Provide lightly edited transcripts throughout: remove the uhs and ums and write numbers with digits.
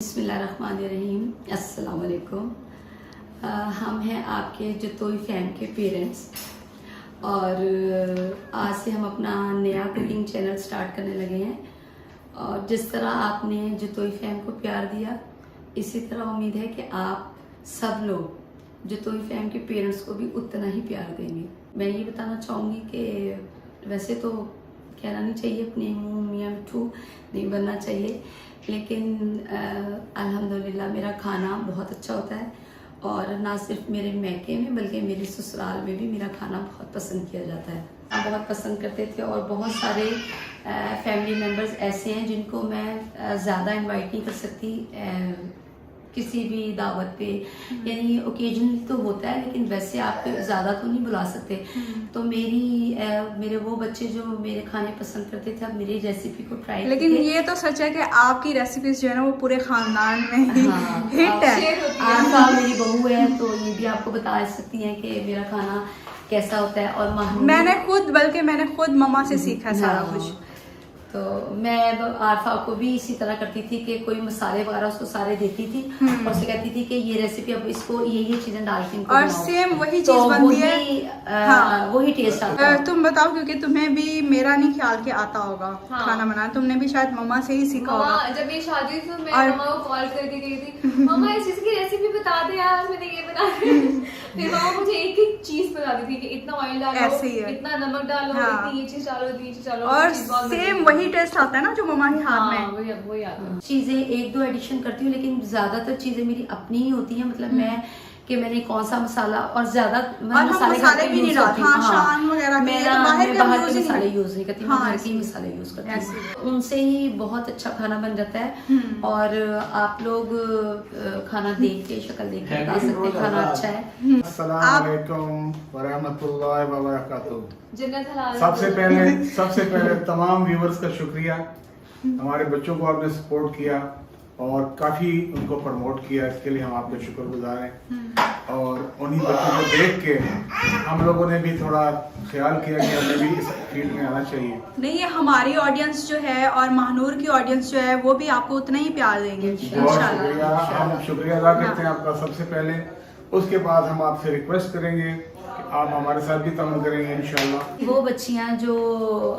बिस्मिल्लाहिर्रहमानिर्रहीम। अस्सलाम वालेकुम। हम हैं आपके जतोई फैम के पेरेंट्स और आज से हम अपना नया कुकिंग चैनल स्टार्ट करने लगे हैं। और जिस तरह आपने जतोई फैम को प्यार दिया, इसी तरह उम्मीद है कि आप सब लोग जतोई फैम के पेरेंट्स को भी उतना ही प्यार देंगे। मैं ये बताना चाहूँगी कि वैसे तो कहना नहीं चाहिए, अपने मुँह मियाँ मिठू नहीं बनना चाहिए, लेकिन अल्हम्दुलिल्लाह मेरा खाना बहुत अच्छा होता है और ना सिर्फ मेरे मैके में बल्कि मेरे ससुराल में भी मेरा खाना बहुत पसंद किया जाता है। हम बहुत पसंद करते थे और बहुत सारे फैमिली मेम्बर्स ऐसे हैं जिनको मैं ज़्यादा इनवाइट नहीं कर सकती किसी भी दावत पे, यानी ओकेजनली तो होता है, लेकिन वैसे आप ज़्यादा तो नहीं बुला सकते। तो मेरे वो बच्चे जो मेरे खाने पसंद करते थे, अब मेरी रेसिपी को ट्राई, लेकिन ये तो सच है कि आपकी रेसिपीज जो है ना वो पूरे खानदान में ही हिट है। आपका मेरी बहू है तो ये भी आपको बता सकती हैं कि मेरा खाना कैसा होता है। और मैंने खुद मम्मा से सीखा सारा कुछ। तो मैं आरफा को भी इसी तरह करती थी कि कोई मसाले वगैरह उसको सारे देती थी और उसे कहती थी कि ये रेसिपी अब इसको ये चीजें डाल के इनको और सेम वही चीज बनती है। हाँ, वही टेस्ट आता है। तुम बताओ, क्योंकि तुम्हें भी मेरा नहीं ख्याल के आता होगा खाना बनाना, तुमने भी शायद मम्मा से ही सीखा होगा। जब मेरी शादी हुई तो मैं मम्मा को कॉल करके गई थी, मम्मा इस चीज की रेसिपी बता दे यार, मैंने ये बना फिर मम्मा मुझे एक एक चीज बताती थी कि इतना ऑयल डालो, इतना नमक डालो, इतनी ये चीज डालो, इतनी ये चीज डालो, और सेम वही टेस्ट आता है ना जो मम्मा के हाथ में। वही आता है। चीजें एक दो एडिशन करती हूँ, लेकिन ज्यादातर चीजें मेरी अपनी ही होती है। मतलब मैं कि मैंने कौन सा मसाला और ज्यादा मसाले भी नहीं डालती, शान वगैरह मैं बाहर के मसाले यूज नहीं करती, मैं घर के मसाले यूज करती हूँ। उनसे ही बहुत अच्छा खाना बन जाता है। और आप लोग खाना देख के, शक्ल देख के बता सकते हैं खाना अच्छा है। अस्सलाम वालेकुम वरहमतुल्लाहि वबरकातुहू। जन्नत हलाल। सबसे पहले तमाम व्यूवर्स का शुक्रिया। हमारे बच्चों को आपने सपोर्ट किया और काफ़ी उनको प्रमोट किया, इसके लिए हम आपके शुक्रगुजार हैं। और उन्हीं बच्चों को देख के हम लोगों ने भी थोड़ा ख्याल किया कि हमें भी इस फील्ड में आना चाहिए। नहीं, ये हमारी ऑडियंस जो है और महानूर की ऑडियंस जो है वो भी आपको उतना ही प्यार देंगे इंशाल्लाह। हम शुक्रिया अदा करते हैं आपका सबसे पहले। उसके बाद हम आपसे रिक्वेस्ट करेंगे कि आप हमारे साथ भी ताउन करेंगे इंशाल्लाह। वो बच्चियां जो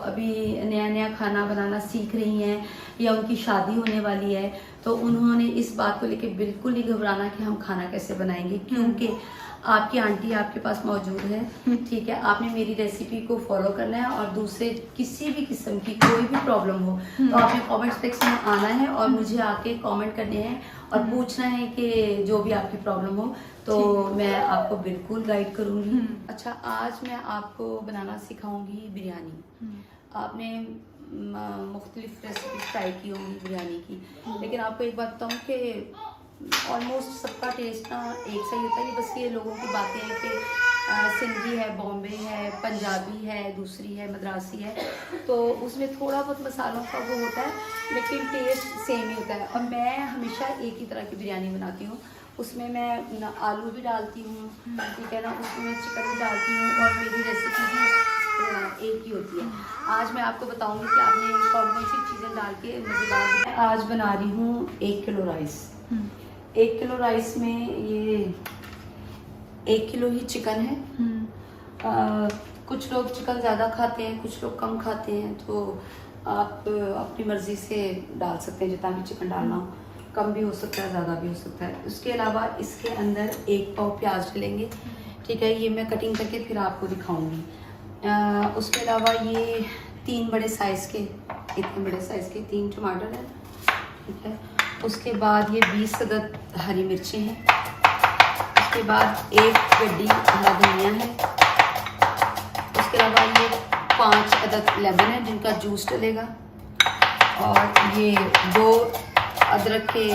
अभी नया खाना बनाना सीख रही हैं या उनकी शादी होने वाली है, तो उन्होंने इस बात को लेके बिल्कुल नहीं घबराना कि हम खाना कैसे बनाएंगे, क्योंकि आपकी आंटी आपके पास मौजूद है। ठीक है, आपने मेरी रेसिपी को फॉलो करना है और दूसरे किसी भी किस्म की कोई भी प्रॉब्लम हो तो आपने कमेंट सेक्शन में आना है और मुझे आके कमेंट करने हैं और पूछना है कि जो भी आपकी प्रॉब्लम हो, तो मैं आपको बिल्कुल गाइड करूंगी। अच्छा, आज मैं आपको बनाना सिखाऊंगी बिरयानी। आपने मुख्तलिफ रेसिपी ट्राई की होंगी बिरयानी की, लेकिन आपको एक बात बताऊँ कि ऑलमोस्ट सबका टेस्ट ना एक सा ही होता है। बस ये लोगों की बातें हैं कि सिंधी है, बॉम्बे है, पंजाबी है, दूसरी है मद्रासी है, तो उसमें थोड़ा बहुत मसालों का वो होता है, लेकिन टेस्ट सेम ही होता है। और मैं हमेशा एक ही तरह की बिरयानी बनाती हूँ। उसमें मैं आलू भी डालती हूँ, ठीक है ना, उसमें चिकन भी डालती हूँ और मेरी रेसिपी भी एक ही होती है। आज मैं आपको बताऊँगी कि आपने कौन कौन सी चीज़ें डाल के मज़ेदार। आज बना रही हूँ 1 किलो राइस। 1 किलो राइस में ये 1 किलो ही चिकन है। कुछ लोग चिकन ज़्यादा खाते हैं, कुछ लोग कम खाते हैं, तो आप अपनी मर्ज़ी से डाल सकते हैं जितना भी चिकन डालना हो। कम भी हो सकता है, ज़्यादा भी हो सकता है। उसके अलावा इसके अंदर 1 पाव प्याज डालेंगे, ठीक है, ये मैं कटिंग करके फिर आपको दिखाऊंगी। उसके अलावा ये 3 बड़े साइज़ के, इतने बड़े साइज़ के 3 टमाटर हैं, ठीक है। उसके बाद ये 20 अदद हरी मिर्चें हैं। उसके बाद 1 गड्डी हरा धनिया है। उसके अलावा ये 5 अदद लेमन है जिनका जूस डलेगा। और ये 2 अदरक के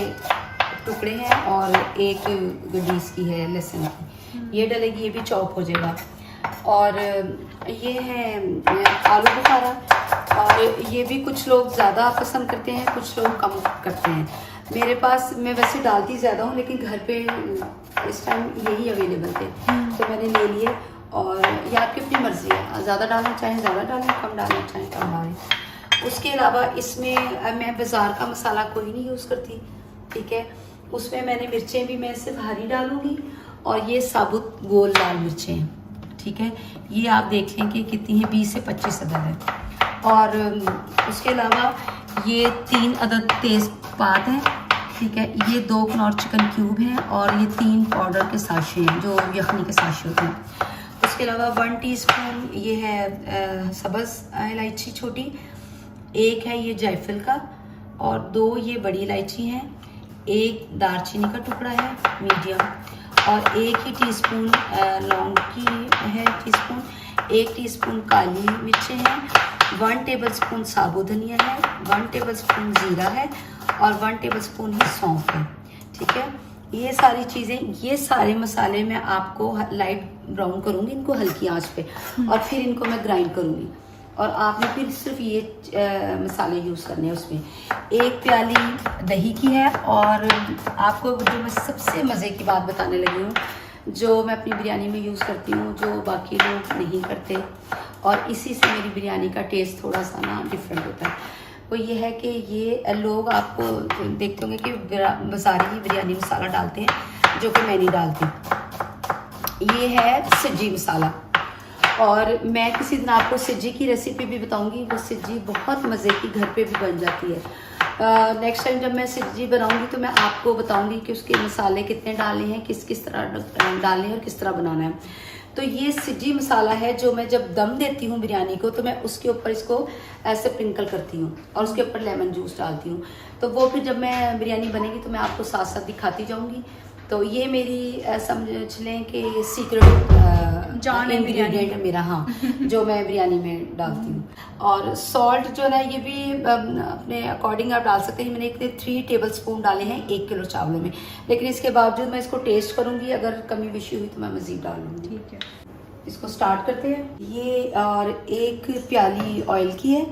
टुकड़े हैं और 1 गड्डी इसकी है लहसुन की, ये डलेगी, ये भी चॉप हो जाएगा। और ये है आलू बुखारा, और ये भी कुछ लोग ज़्यादा पसंद करते हैं, कुछ लोग कम करते हैं। मेरे पास, मैं वैसे डालती ज़्यादा हूँ, लेकिन घर पे इस टाइम यही अवेलेबल थे तो मैंने ले लिए। और ये आपकी अपनी मर्ज़ी है, ज़्यादा डालना चाहें ज़्यादा डालें, कम डालना चाहें कम डालें। उसके अलावा इसमें मैं बाज़ार का मसाला कोई नहीं यूज़ करती, ठीक है। उसमें मैंने मिर्चें भी मैं सिर्फ हरी डालूंगी और ये साबुत गोल लाल मिर्चें हैं, ठीक है। ये आप देख लें कि कितनी है, 20 से 25 अदद है। और उसके अलावा ये 3 अदद तेज़पात हैं, ठीक है। ये 2 कनौर चिकन क्यूब हैं और ये 3 पाउडर के साशे हैं जो यखनी के साशे होते हैं। उसके अलावा 1 टीस्पून ये है सब्ज़ इलायची छोटी, 1 है ये जायफल का और 2 ये बड़ी इलायची हैं, 1 दालचीनी का टुकड़ा है मीडियम और 1 ही टीस्पून लौंग की है टीस्पून, 1 टीस्पून काली मिर्चें हैं, 1 टेबलस्पून साबुत धनिया है, 1 टेबलस्पून ज़ीरा है और 1 टेबलस्पून ही सौंफ है, ठीक है। ये सारी चीज़ें, ये सारे मसाले मैं आपको लाइट ब्राउन करूँगी इनको हल्की आंच पे और फिर इनको मैं ग्राइंड करूँगी और आपने फिर सिर्फ ये मसाले यूज़ करने हैं। उसमें 1 प्याली दही की है और आपको जो मैं सबसे मज़े की बात बताने लगी हूँ, जो मैं अपनी बिरयानी में यूज़ करती हूँ, जो बाकी लोग नहीं करते और इसी से मेरी बिरयानी का टेस्ट थोड़ा सा ना डिफरेंट होता है, वो ये है कि ये लोग आपको देखते होंगे कि बाज़ारी बिरयानी मसाला डालते हैं जो कि मैं नहीं डालती। ये है सज्जी मसाला और मैं किसी दिन आपको सज्जी की रेसिपी भी बताऊंगी। वो सज्जी बहुत मज़े की घर पे भी बन जाती है। नेक्स्ट टाइम जब मैं सज्जी बनाऊंगी तो मैं आपको बताऊंगी कि उसके मसाले कितने डालने हैं, किस किस तरह डालने हैं और किस तरह बनाना है। तो ये सज्जी मसाला है जो मैं जब दम देती हूँ बिरयानी को तो मैं उसके ऊपर इसको ऐसे स्प्रिंकल करती हूँ और उसके ऊपर लेमन जूस डालती हूँ। तो वो फिर जब मैं बिरयानी बनेगी तो मैं आपको साथ साथ दिखाती जाऊँगी। तो ये मेरी समझ लें कि सीक्रेट जान इंग्रेडिएंट है मेरा, हाँ, जो मैं बिरयानी में डालती हूँ। और सॉल्ट जो है ये भी अपने अकॉर्डिंग आप डाल सकते हैं। मैंने 3 टेबलस्पून डाले हैं 1 किलो चावलों में, लेकिन इसके बावजूद मैं इसको टेस्ट करूँगी, अगर कमी बेशी हुई तो मैं मज़ीद डालूँगी, ठीक है। इसको स्टार्ट करते हैं। ये और 1 प्याली ऑयल की है,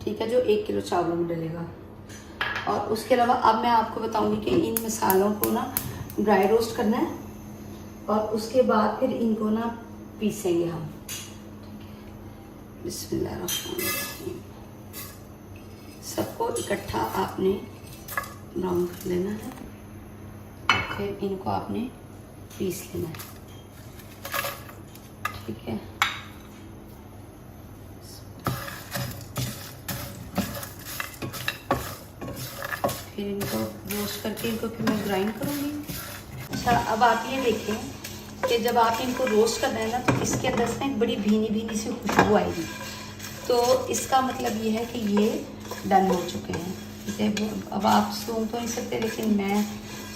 ठीक है, जो 1 किलो चावलों में डलेगा। और उसके अलावा अब मैं आपको बताऊँगी कि इन मसालों को ना ड्राई रोस्ट करना है और उसके बाद फिर इनको ना पीसेंगे हम। बिस्मिल्लाहिर्रहमानिर्रहीम। सबको इकट्ठा आपने ब्राउन कर लेना है और फिर इनको आपने पीस लेना है, ठीक है। फिर इनको रोस्ट करके इनको फिर मैं ग्राइंड करूँगी। अच्छा, अब आप ये देखें कि जब आप इनको रोस्ट करना है ना तो इसके अंदर से एक बड़ी भीनी भीनी सी खुशबू आएगी, तो इसका मतलब ये है कि ये डन हो चुके हैं, ठीक है। अब आप सूंघ तो नहीं सकते, लेकिन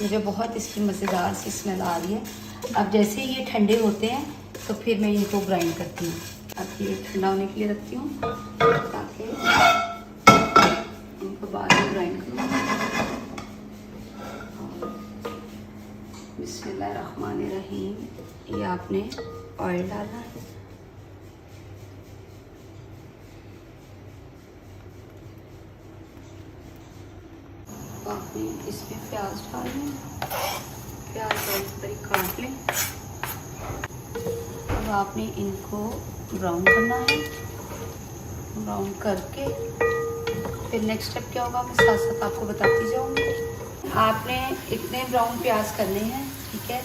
मुझे बहुत इसकी मज़ेदार सी स्मेल आ रही है। अब जैसे ये ठंडे होते हैं तो फिर मैं इनको ग्राइंड करती हूँ। अब ये ठंडा होने के लिए रखती हूँ ताकि इनको बाद में ग्राइंड करूँ। बिस्मिल्लाहिर्रहमानिर्रहीम। ये आपने ऑयल डालना है, तो आपने इसमें प्याज डालना है, प्याज इस तरह काट लें। अब आपने इनको ब्राउन करना है, ब्राउन करके फिर नेक्स्ट स्टेप क्या होगा मैं साथ साथ आपको बताती जाऊँगी। आपने इतने ब्राउन प्याज करने हैं, ठीक है।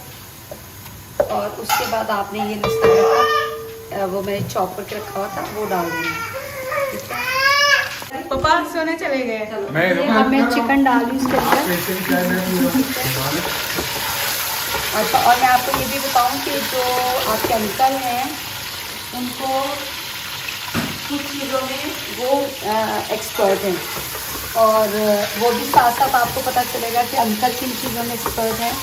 और उसके बाद आपने ये मसाला वो मैंने चॉप करके रखा हुआ था वो डाल देना, ठीक है। पापा सोने चले गए। अब मैं चिकन डाल रही हूँ इसके अंदर। अच्छा, और मैं आपको ये भी बताऊँ कि जो आपके अंकल हैं उनको कुछ चीज़ों में वो एक्सपर्ट हैं और वो भी साथ साथ आपको पता चलेगा कि अंकल किन चीज़ों में एक्सपर्ट हैं।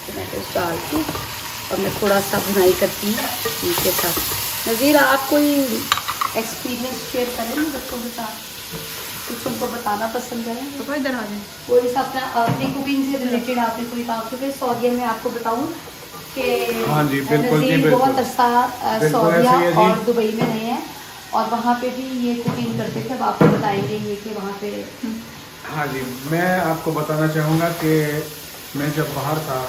टमाटो डालती हूँ और मैं थोड़ा सा भुनाई करती हूँ इनके साथ। नज़ीर, आप कोई एक्सपीरियंस शेयर करें ना बच्चों के साथ, कुछ उनको बताना पसंद करें? तो इधर आ जाए। कोई अपनी कुकिंग से रिलेटेड आपने कोई काम किया? सऊदीया में आपको बताऊँ कि हाँ जी, बिल्कुल जी, नज़ीर बहुत अरसा सऊदीया और दुबई में रहे हैं और वहाँ पे भी ये कुकिंग करते थे। अब आपको बताएंगे ये कि वहाँ पे। हाँ जी, मैं आपको बताना चाहूँगा कि मैं जब बाहर था,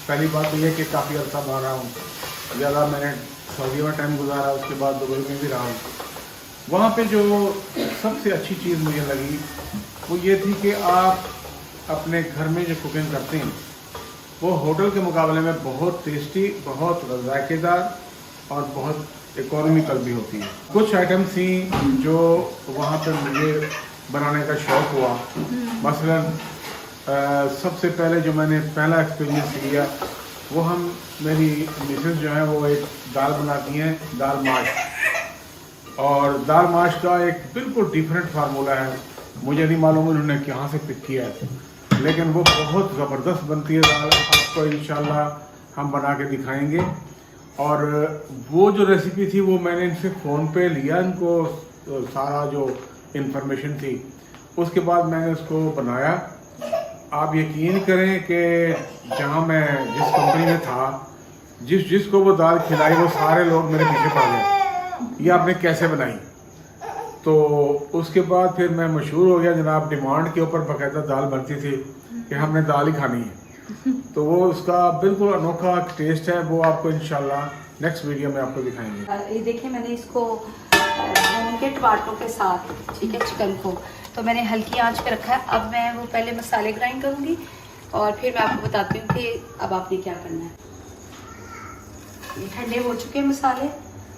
पहली बात तो ये कि काफ़ी अर्सा बाहर रहा हूँ, ज़्यादा मैंने सऊदी में टाइम गुजारा, उसके बाद दुबई में भी रहा हूँ। वहाँ पे जो सबसे अच्छी चीज़ मुझे लगी वो ये थी कि आप अपने घर में जो कुकिंग करते हैं वो होटल के मुकाबले में बहुत टेस्टी, बहुत जायकेदार और बहुत इकोनॉमिकल भी होती है। कुछ आइटम्स थी जो वहाँ पर मुझे बनाने का शौक़ हुआ। मसलन सबसे पहले जो मैंने पहला एक्सपीरियंस लिया वो मेरी मिसेस जो है वो एक दाल बनाती हैं, दाल माश, और दाल माश का एक बिल्कुल डिफरेंट फार्मूला है। मुझे नहीं मालूम उन्होंने कहाँ से पिक किया है, लेकिन वो बहुत ज़बरदस्त बनती है दाल। आपको इंशाल्लाह हम बना के दिखाएंगे। और वो जो रेसिपी थी वो मैंने इनसे फ़ोन पे लिया, इनको सारा जो इंफॉर्मेशन थी, उसके बाद मैंने उसको बनाया। आप यकीन करें कि जहाँ मैं जिस कंपनी में था, जिसको वो दाल खिलाई वो सारे लोग मेरे पीछे पड़ गए, ये आपने कैसे बनाई। तो उसके बाद फिर मैं मशहूर हो गया जनाब। डिमांड के ऊपर बाकायदा दाल बनती थी कि हमने दाल ही खानी है। तो वो उसका बिल्कुल अनोखा टेस्ट है, वो आपको इंशाल्लाह नेक्स्ट वीडियो में आपको दिखाएंगे। ये देखिए मैंने इसको भून के टमाटरों के साथ, ठीक है, चिकन को तो मैंने हल्की आंच पे रखा है। अब मैं वो पहले मसाले ग्राइंड करूँगी और फिर मैं आपको बताती हूँ कि अब आपने क्या करना है। ये ठंडे हो चुके हैं मसाले,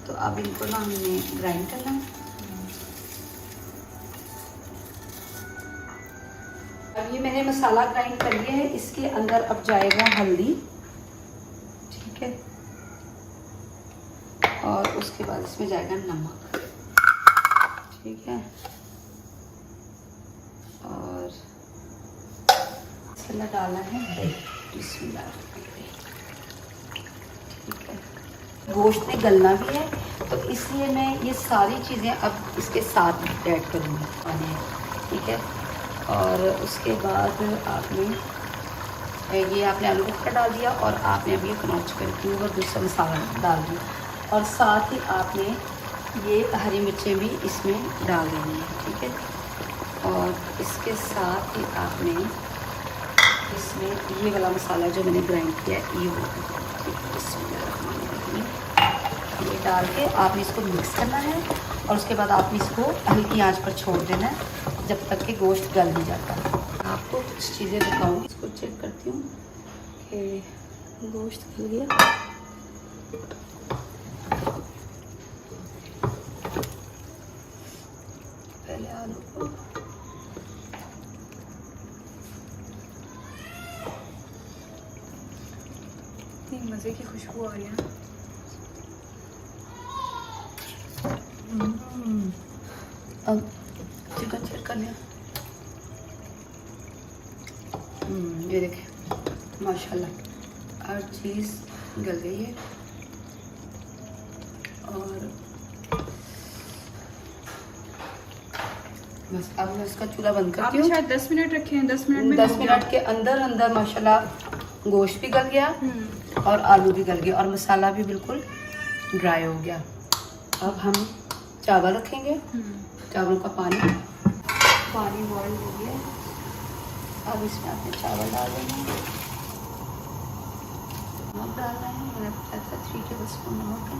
तो अब इनको ना हमने ग्राइंड करना है। अब ये मैंने मसाला ग्राइंड कर लिया है, इसके अंदर अब जाएगा हल्दी, ठीक है, और उसके बाद इसमें जाएगा नमक, ठीक है, और मसाला डालना है दही, ठीक है। गोश्त में गलना भी है तो इसलिए मैं ये सारी चीज़ें अब इसके साथ ऐड करूँगी पानी, ठीक है। और उसके बाद आपने ये आपने आलू बुखारा डाल दिया और आपने अभी कनौज करके और दूसरा मसाला डाल दिया, और साथ ही आपने ये हरी मिर्चें भी इसमें डाल देनी है, ठीक है। और इसके साथ ही आपने इसमें ये वाला मसाला जो मैंने ग्राइंड किया है ये ये डाल के आपने इसको मिक्स करना है, और उसके बाद आपने इसको हल्की आंच पर छोड़ देना है जब तक कि गोश्त गल नहीं जाता। आपको कुछ चीज़ें दिखाऊंगी, इसको चेक करती हूँ कि गोश्त गल गया। पहले आलू को इतनी मज़े की खुशबू आ रही है। अब चिकन चेक कर लिया। ये देखें माशाल्लाह हर चीज़ गल गई है। और बस अब मैं इसका चूल्हा बंद करती हूँ। शायद 10 मिनट रखे हैं, 10 मिनट में 10 मिनट के अंदर अंदर माशाल्लाह गोश्त भी गल गया और आलू भी गल गया और मसाला भी बिल्कुल ड्राई हो गया। अब हम चावल रखेंगे, चावलों का पानी बॉयल हो गया। अब इसमें आपने चावल डाल देना है, नमक डालना है, मैंने बताया था 3 टेबल स्पून नमक है।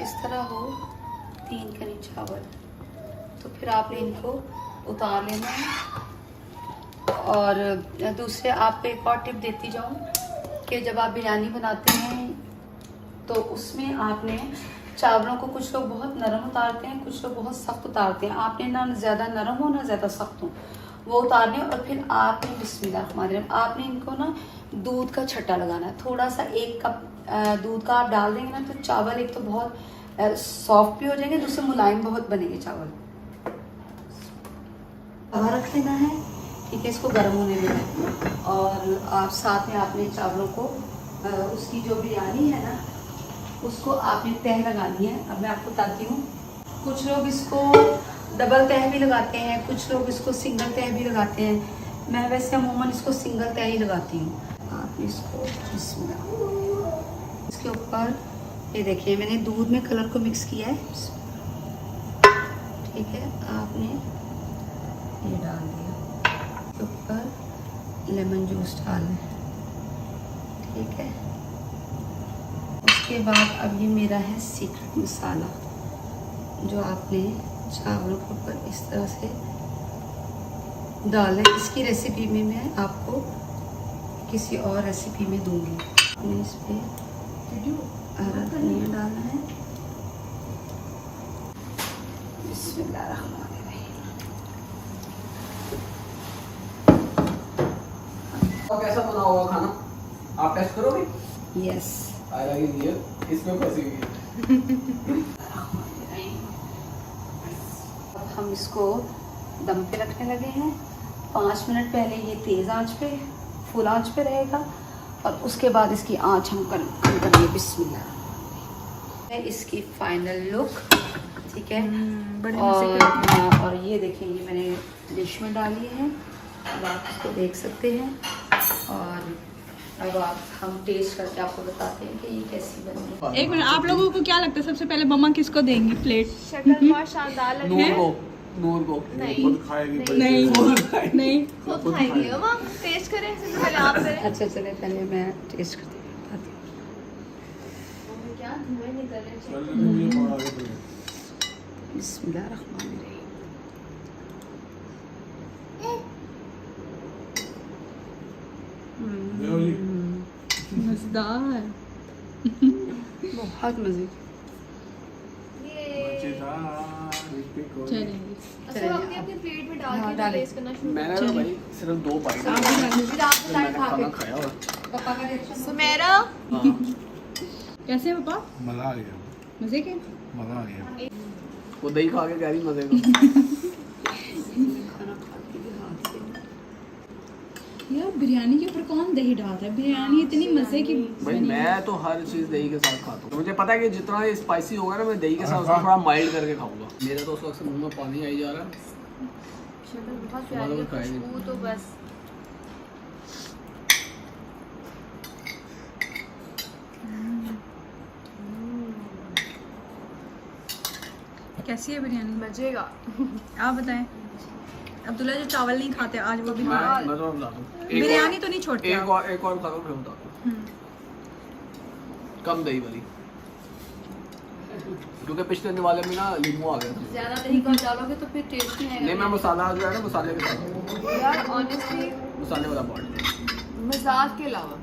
इस तरह हो 3 कनी चावल, तो फिर आपने इनको उतार लेना है। और दूसरे आपको एक और टिप देती जाऊँ कि जब आप बिरयानी बनाते हैं तो उसमें आपने चावलों को, कुछ लोग बहुत नरम उतारते हैं, कुछ लोग बहुत सख्त उतारते हैं। आपने ना ज़्यादा नरम हो ना ज़्यादा सख्त हो वो उतारने, और फिर आपने बिस्मिल्लाह आपने इनको ना दूध का छट्टा लगाना है। थोड़ा सा 1 कप दूध का आप डाल देंगे ना तो चावल एक तो बहुत सॉफ्ट भी हो जाएंगे, दूसरे मुलायम बहुत बनेंगे चावल। तवा रख लेना है, ठीक है, इसको गर्म होने देना है। और आप साथ में आपने चावलों को उसकी जो बिरयानी है ना उसको आपने तह लगानी है। अब मैं आपको बताती हूँ, कुछ लोग इसको डबल तह भी लगाते हैं, कुछ लोग इसको सिंगल तह भी लगाते हैं। मैं वैसे अमूमन इसको सिंगल तह ही लगाती हूँ। आप इसको इसके ऊपर ये देखिए मैंने दूध में कलर को मिक्स किया है, ठीक है। आपने ये डाल दिया, इसके ऊपर लेमन जूस डालना है, ठीक है। उसके बाद अब ये मेरा है सीक्रेट मसाला जो आपने चावलों के ऊपर इस तरह से दाल है। इसकी रेसिपी में मैं आपको किसी और रेसिपी में दूंगी। हमें इस पे हरा धनिया डालना है। बिस्मिल्लाहिर्रहमानिर्रहीम। कैसा बना होगा खाना आप टेस्ट करोगे? यस। इसमें फंसी हुई है। अब हम इसको दम पे रखने लगे हैं। 5 मिनट पहले ये तेज़ आंच पे, फुल आंच पे रहेगा और उसके बाद इसकी आंच हम करेंगे। बिस्मिल्लाह। इसकी फाइनल लुक, ठीक है। और ये देखें, ये मैंने डिश में डाली है। अब आप इसको देख सकते हैं और अब हम टेस्ट करके आपको बताते हैं कि ये कैसी बनी है। एक मिनट, आप लोगों को क्या लगता है सबसे पहले मम्मा किसको देंगी प्लेट? शक्ल बहुत शानदार लग रही है। नूर को नहीं खुद खाएगी। नहीं नहीं खुद खाएगी मम्मा, टेस्ट करें सबसे पहले आप करें। अच्छा चले, पहले मैं टेस्ट करती हूँ। मम्मी क्या धुएं निकल रहे हैं। बिस्मिल्लाहिर्रहमानिर्रहीम। मजेदार। बहुत मजे। चलेंगे। अच्छा अपनी अपनी प्लेट में डाल हाँ, के डालें। टेस्ट करना शुरू मैंने तो भाई सिर्फ 2 बाइट फिर आप बताएं खा खाना के। खाया हुआ। पापा का रिएक्शन। सुमेरा कैसे है पापा? मजा आ गया, मजे के? मजा आ गया। वो दही खा के कह रही मजे को। खाना खाती है हाथ से। यार बिरयानी के ऊपर कौन दही डालता है? बिरयानी इतनी मजे की भाई मैं तो हर चीज दही के साथ खाता हूँ। मुझे पता है कि जितना ये स्पाइसी होगा ना, मैं दही के साथ उसको थोड़ा माइल्ड करके खाऊंगा। मेरा तो उस वक्त से मुंह में पानी आई जा रहा है। शक्ल बहुत प्यारी है, खुशबू तो बस। कैसी है बिरयानी? मजेगा। आप बताएं। अब्दुल्ला जो चावल नहीं खाते आज वो भी खा रहे मैं तो बता दूँ हैं। बिरयानी तो नहीं छोड़ते एक आप। और खा दो फिर बता दूँ। कम दही वाली, क्योंकि पिछले वाले में ना नींबू आ गया था। ज्यादा दही कम डालोगे तो फिर टेस्ट नहीं आएगा। नहीं, मैं मसाला जो है ना, मसाले के साथ यार ऑनेस्टली मसाले वाला पार्ट। मजाक के अलावा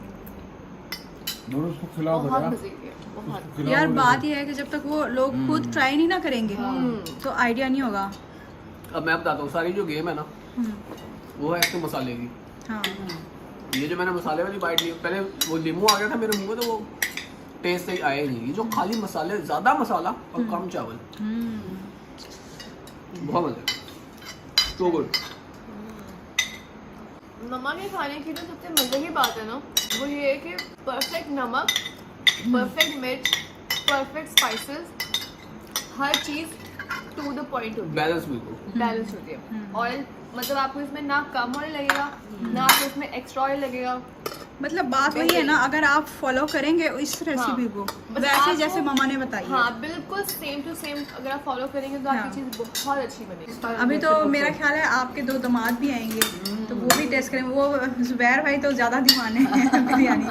नूर उसको खिलाओ बहुत बेटा। मजे के, बहुत। खिलाओ यार बेटा। बात ये है कि जब तक वो लोग खुद ट्राई नहीं ना करेंगे तो आइडिया नहीं होगा। अब मैं बताता हूँ, सारी जो गेम है ना वो है इसके मसाले की। हाँ ये जो मैंने मसाले वाली बाइट ली, पहले वो नींबू आ गया था मेरे मुंह में, तो वो टेस्ट से आया ही नहीं। ये जो खाली मसाले, ज्यादा मसाला और कम चावल, बहुत मजा, तो गुड। मम्मा के खाने की जो सबसे मजे की बात है ना, वो ये है कि परफेक्ट नमक, परफेक्ट मिर्च, परफेक्ट स्पाइसेस, हर चीज टू द पॉइंट होती है, बैलेंस बिल्कुल। बैलेंस होती है। ऑयल मतलब आपको इसमें ना कम ऑयल लगेगा, ना आपको इसमें एक्स्ट्रा ऑयल लगेगा। मतलब बात वही है ना, अगर आप फॉलो करेंगे इस रेसिपी को बस वैसे आपको- जैसे मामा ने बताई है। हाँ बिल्कुल सेम टू सेम अगर आप फॉलो करेंगे तो हाँ। आपकी चीज़ बहुत अच्छी बनेगी। अभी तो मेरा ख्याल है आपके 2 दामाद भी आएंगे तो वो भी टेस्ट करेंगे। वो जुबैर भाई तो ज्यादा दीवाने हैं बिरयानी।